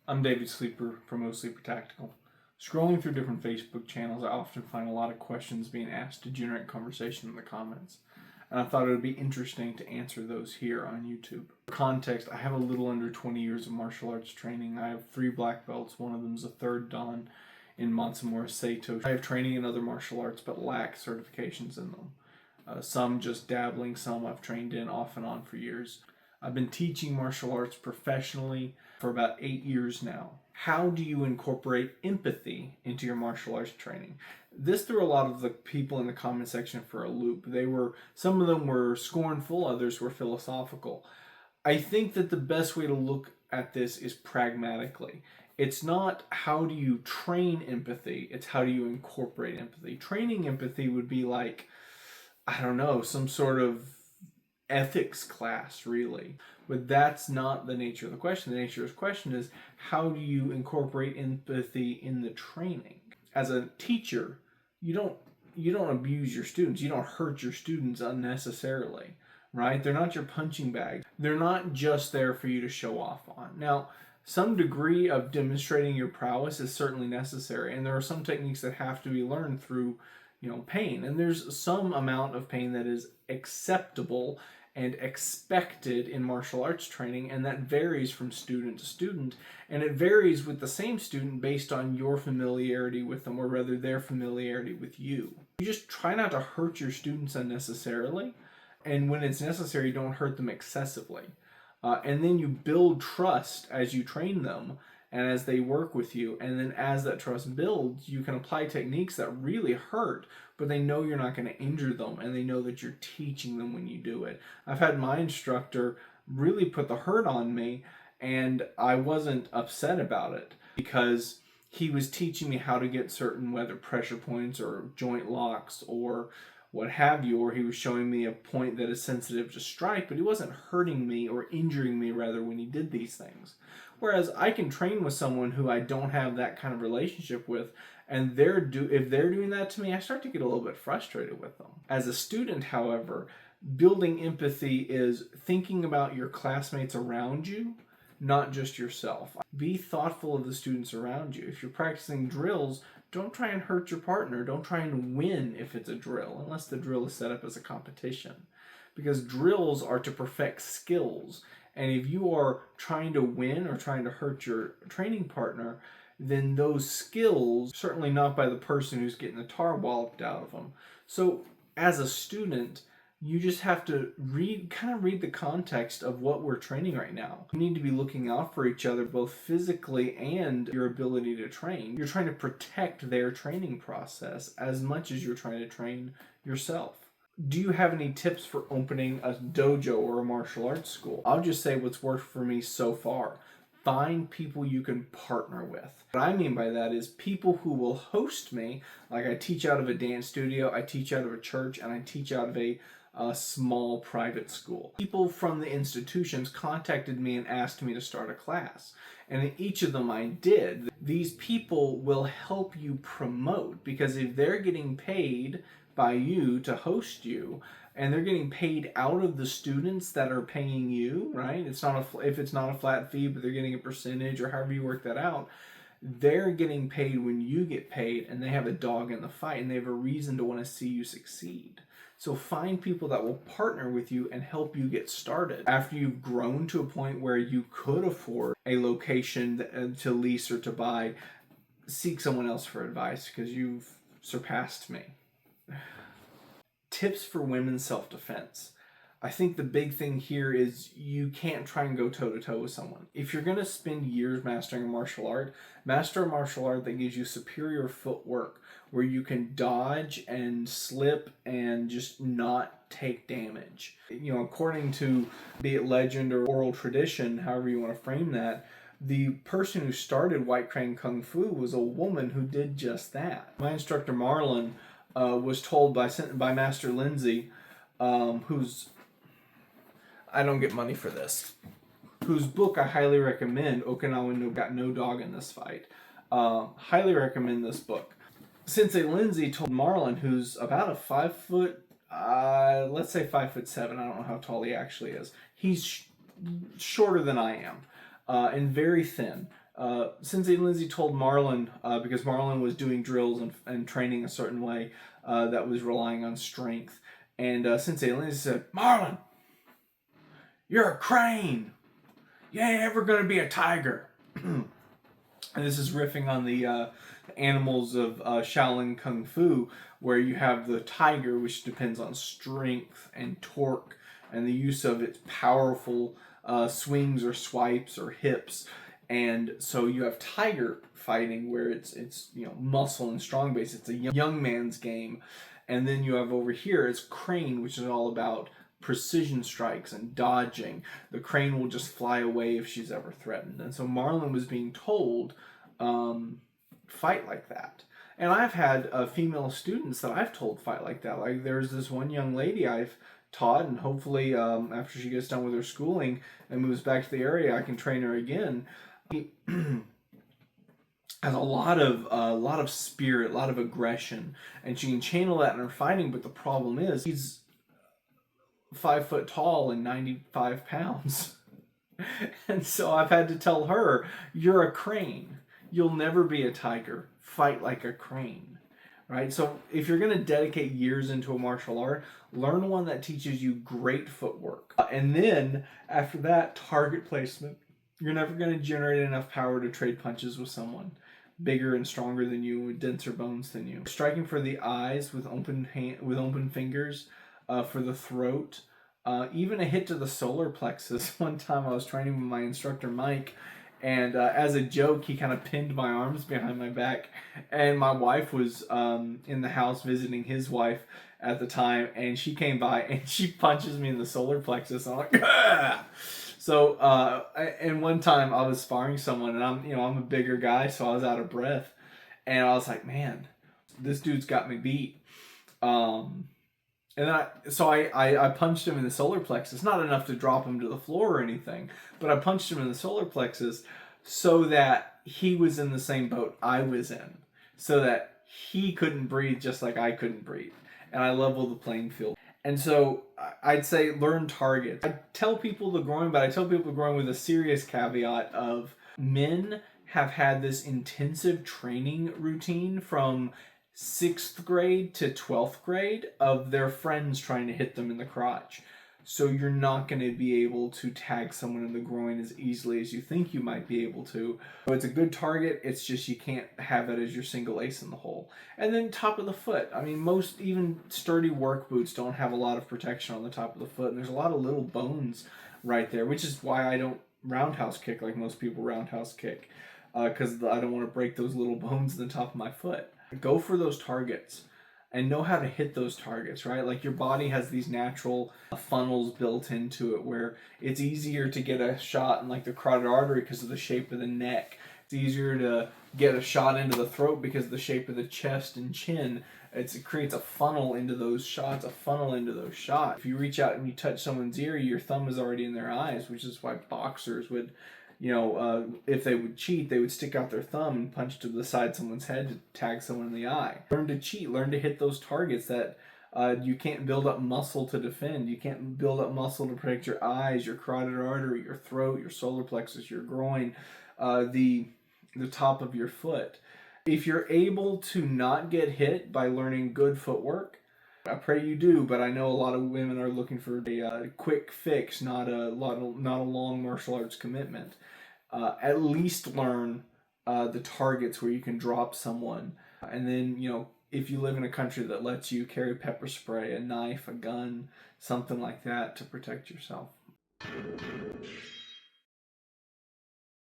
I'm David Sleeper from O Sleeper Tactical. Scrolling through different Facebook channels, I often find a lot of questions being asked to generate conversation in the comments. And I thought it would be interesting to answer those here on YouTube. For context, I have a little under 20 years of martial arts training. I have 3 black belts, one of them is a third dan in Matsumura Seito. I have training in other martial arts but lack certifications in them. Some just dabbling, some I've trained in off and on for years. I've been teaching martial arts professionally for about 8 years now. How do you incorporate empathy into your martial arts training? This threw a lot of the people in the comment section for a loop. Some of them were scornful, others were philosophical. I think that the best way to look at this is pragmatically. It's not how do you train empathy, it's how do you incorporate empathy. Training empathy would be like, I don't know, some sort of ethics class, really. But that's not the nature of the question. The nature of the question is, how do you incorporate empathy in the training? As a teacher, you don't abuse your students. You don't hurt your students unnecessarily, right? They're not your punching bag. They're not just there for you to show off on. Now, some degree of demonstrating your prowess is certainly necessary, and there are some techniques that have to be learned through pain, and there's some amount of pain that is acceptable and expected in martial arts training, and that varies from student to student, and it varies with the same student based on your familiarity with them, or rather their familiarity with you. You just try not to hurt your students unnecessarily, and when it's necessary, don't hurt them excessively. And then you build trust as you train them and as they work with you, and then as that trust builds, you can apply techniques that really hurt, but they know you're not going to injure them, and they know that you're teaching them when you do it. I've had my instructor really put the hurt on me, and I wasn't upset about it because he was teaching me how to get certain, whether pressure points or joint locks or what have you, or he was showing me a point that is sensitive to strike, but he wasn't hurting me or injuring me, rather, when he did these things. Whereas I can train with someone who I don't have that kind of relationship with, and if they're doing that to me, I start to get a little bit frustrated with them. As a student, however, building empathy is thinking about your classmates around you, not just yourself. Be thoughtful of the students around you. If you're practicing drills, don't try and hurt your partner. Don't try and win if it's a drill, unless the drill is set up as a competition. Because drills are to perfect skills. And if you are trying to win or trying to hurt your training partner, then those skills, certainly not by the person who's getting the tar walloped out of them. So as a student, you just have to read the context of what we're training right now. You need to be looking out for each other, both physically and your ability to train. You're trying to protect their training process as much as you're trying to train yourself. Do you have any tips for opening a dojo or a martial arts school? I'll just say what's worked for me so far. Find people you can partner with. What I mean by that is people who will host me. Like, I teach out of a dance studio, I teach out of a church, and I teach out of a small private school. People from the institutions contacted me and asked me to start a class. And in each of them I did. These people will help you promote, because if they're getting paid by you to host you, and they're getting paid out of the students that are paying you, right? If it's not a flat fee, but they're getting a percentage, or however you work that out, they're getting paid when you get paid, and they have a dog in the fight, and they have a reason to want to see you succeed. So find people that will partner with you and help you get started. After you've grown to a point where you could afford a location to lease or to buy, seek someone else for advice, because you've surpassed me. Tips for women's self-defense. I think the big thing here is you can't try and go toe-to-toe with someone. If you're going to spend years mastering a martial art, master a martial art that gives you superior footwork, where you can dodge and slip and just not take damage. According to, be it legend or oral tradition, however you want to frame that, the person who started White Crane Kung Fu was a woman who did just that. My instructor Marlon was told by Master Lindsay, who's, I don't get money for this, whose book I highly recommend, Okinawa no Got No Dog in This Fight. Highly recommend this book. Sensei Lindsay told Marlon, who's about a 5 foot, let's say 5'7", I don't know how tall he actually is. He's shorter than I am, and very thin. Sensei Lindsay told Marlon, because Marlon was doing drills and training a certain way that was relying on strength. And Sensei Lindsay said, Marlon, you're a crane. You ain't ever going to be a tiger. And this is riffing on the animals of Shaolin Kung Fu, where you have the tiger, which depends on strength and torque and the use of its powerful swings or swipes or hips. And so you have tiger fighting, where it's muscle and strong base. It's a young man's game. And then you have over here, it's crane, which is all about precision strikes and dodging. The crane will just fly away if she's ever threatened. And so Marlon was being told, fight like that. And I've had female students that I've told fight like that. Like there's this one young lady I've taught, and hopefully after she gets done with her schooling and moves back to the area, I can train her again. He has a lot of spirit, a lot of aggression, and she can channel that in her fighting. But the problem is, he's 5 foot tall and 95 pounds. And so I've had to tell her, you're a crane. You'll never be a tiger. Fight like a crane. Right? So if you're going to dedicate years into a martial art, learn one that teaches you great footwork. And then after that, target placement. You're never going to generate enough power to trade punches with someone bigger and stronger than you, with denser bones than you. Striking for the eyes with open fingers, for the throat, even a hit to the solar plexus. One time I was training with my instructor Mike, and as a joke, he kind of pinned my arms behind my back, and my wife was in the house visiting his wife at the time, and she came by and she punches me in the solar plexus. I'm like, ah! So, and one time I was sparring someone, and I'm a bigger guy, so I was out of breath, and I was like, man, this dude's got me beat. And I punched him in the solar plexus, not enough to drop him to the floor or anything, but I punched him in the solar plexus so that he was in the same boat I was in, so that he couldn't breathe just like I couldn't breathe, and I leveled the playing field. And so I'd say learn targets. I tell people the groin, but I tell people the groin with a serious caveat of men have had this intensive training routine from 6th grade to 12th grade of their friends trying to hit them in the crotch. So you're not going to be able to tag someone in the groin as easily as you think you might be able to. So it's a good target, it's just you can't have it as your single ace in the hole. And then top of the foot. I mean, most even sturdy work boots don't have a lot of protection on the top of the foot, and there's a lot of little bones right there, which is why I don't roundhouse kick like most people roundhouse kick, because I don't want to break those little bones in the top of my foot. Go for those targets and know how to hit those targets, right? Like your body has these natural funnels built into it where it's easier to get a shot in like the carotid artery because of the shape of the neck. It's easier to get a shot into the throat because of the shape of the chest and chin. It creates a funnel into those shots, If you reach out and you touch someone's ear, your thumb is already in their eyes, which is why boxers would, if they would cheat, they would stick out their thumb and punch to the side of someone's head to tag someone in the eye. Learn to cheat. Learn to hit those targets that you can't build up muscle to defend. You can't build up muscle to protect your eyes, your carotid artery, your throat, your solar plexus, your groin, the top of your foot. If you're able to not get hit by learning good footwork, I pray you do, but I know a lot of women are looking for a quick fix, not a long martial arts commitment. At least learn the targets where you can drop someone, and then if you live in a country that lets you carry pepper spray, a knife, a gun, something like that to protect yourself.